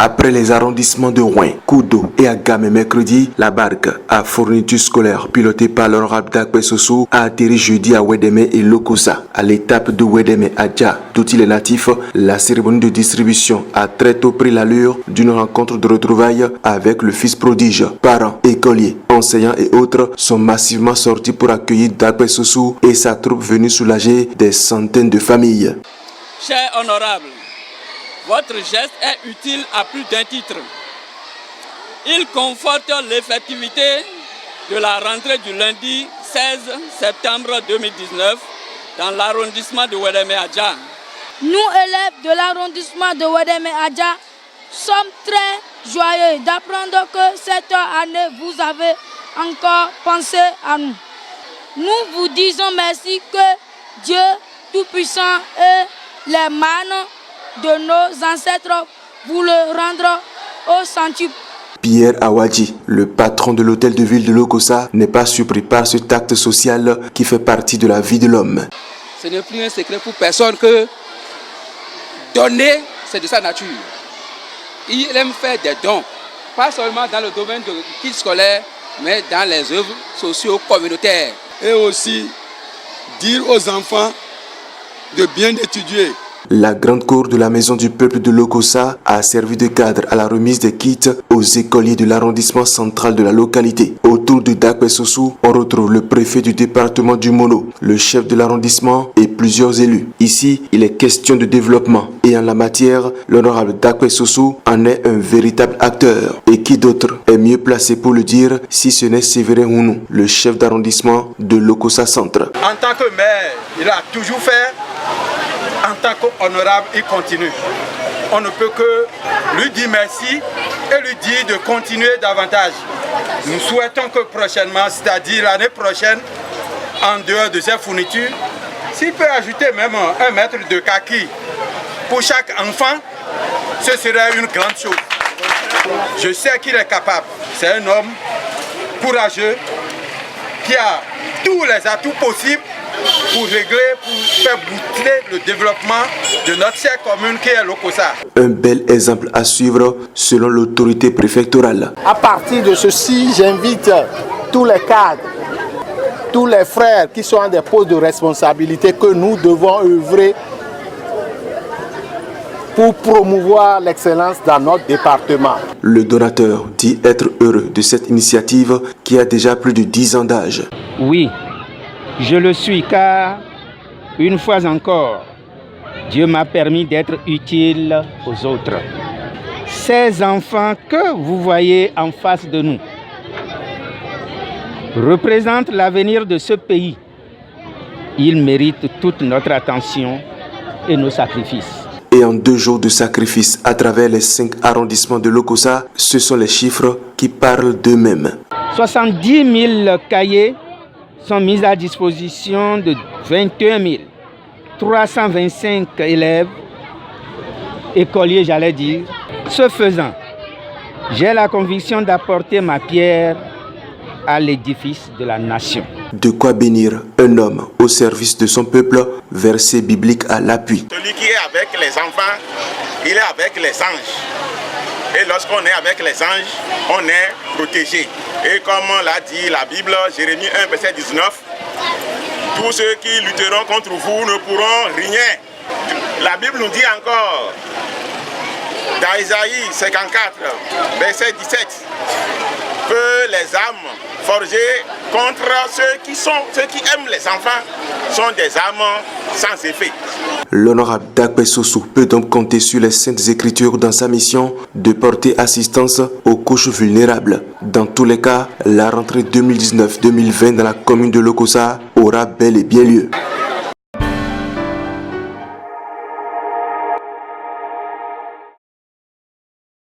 Après les arrondissements de Rouen, Kudo et Agame mercredi, la barque à fourniture scolaire pilotée par l'honorable Dakwe Sossou a atterri jeudi à Wedeme et Lokossa. À l'étape de Wedeme à Dja, d'outils les natifs, la cérémonie de distribution a très tôt pris l'allure d'une rencontre de retrouvailles avec le fils prodige. Parents, écoliers, enseignants et autres sont massivement sortis pour accueillir Dakwe Sossou et sa troupe venue soulager des centaines de familles. Cher honorable, votre geste est utile à plus d'un titre. Il conforte l'effectivité de la rentrée du lundi 16 septembre 2019 dans l'arrondissement de Wedeme-Adja. Nous, élèves de l'arrondissement de Wedeme-Adja, sommes très joyeux d'apprendre que cette année, vous avez encore pensé à nous. Nous vous disons merci que Dieu Tout-Puissant et les manes de nos ancêtres vous le rendront au centuple. Pierre Awadji, le patron de l'hôtel de ville de Lokossa, n'est pas surpris par cet acte social qui fait partie de la vie de l'homme. Ce n'est plus un secret pour personne que donner, c'est de sa nature. Il aime faire des dons, pas seulement dans le domaine de kit scolaire, mais dans les œuvres socio-communautaires. Et aussi dire aux enfants de bien étudier. La grande cour de la maison du peuple de Lokossa a servi de cadre à la remise des kits aux écoliers de l'arrondissement central de la localité. Autour de Dakwe Sossou, on retrouve le préfet du département du Mono, le chef de l'arrondissement et plusieurs élus. Ici, il est question de développement et en la matière, l'honorable Dakwe Sossou en est un véritable acteur. Et qui d'autre est mieux placé pour le dire si ce n'est Séverin Hounou, le chef d'arrondissement de Lokossa Centre. En tant que maire, il a toujours fait. En tant qu'honorable, il continue. On ne peut que lui dire merci et lui dire de continuer davantage. Nous souhaitons que prochainement, c'est-à-dire l'année prochaine, en dehors de ces fournitures, s'il peut ajouter même 1 mètre de kaki pour chaque enfant, ce serait une grande chose. Je sais qu'il est capable. C'est un homme courageux qui a tous les atouts possibles pour régler, pour faire boucler le développement de notre chère commune qui est Lokossa. Un bel exemple à suivre selon l'autorité préfectorale. À partir de ceci, j'invite tous les cadres, tous les frères qui sont à des postes de responsabilité que nous devons œuvrer pour promouvoir l'excellence dans notre département. Le donateur dit être heureux de cette initiative qui a déjà plus de 10 ans d'âge. Oui, je le suis car, une fois encore, Dieu m'a permis d'être utile aux autres. Ces enfants que vous voyez en face de nous représentent l'avenir de ce pays. Ils méritent toute notre attention et nos sacrifices. Et en 2 jours de sacrifice à travers les 5 arrondissements de Lokossa, ce sont les chiffres qui parlent d'eux-mêmes. 70 000 cahiers sont mis à disposition de 21 325 élèves, écoliers j'allais dire. Ce faisant, j'ai la conviction d'apporter ma pierre à l'édifice de la nation. De quoi bénir un homme au service de son peuple, verset biblique à l'appui. Celui qui est avec les enfants, il est avec les anges. Et lorsqu'on est avec les anges, on est protégé. Et comme l'a dit la Bible, Jérémie 1, verset 19, tous ceux qui lutteront contre vous ne pourront rien. La Bible nous dit encore, dans Isaïe 54, verset 17, que les âmes forgées contre ceux qui aiment les enfants sont des âmes sans effet. L'honorable Dakwe Sossou peut donc compter sur les Saintes Écritures dans sa mission de porter assistance aux couches vulnérables. Dans tous les cas, la rentrée 2019-2020 dans la commune de Lokossa aura bel et bien lieu.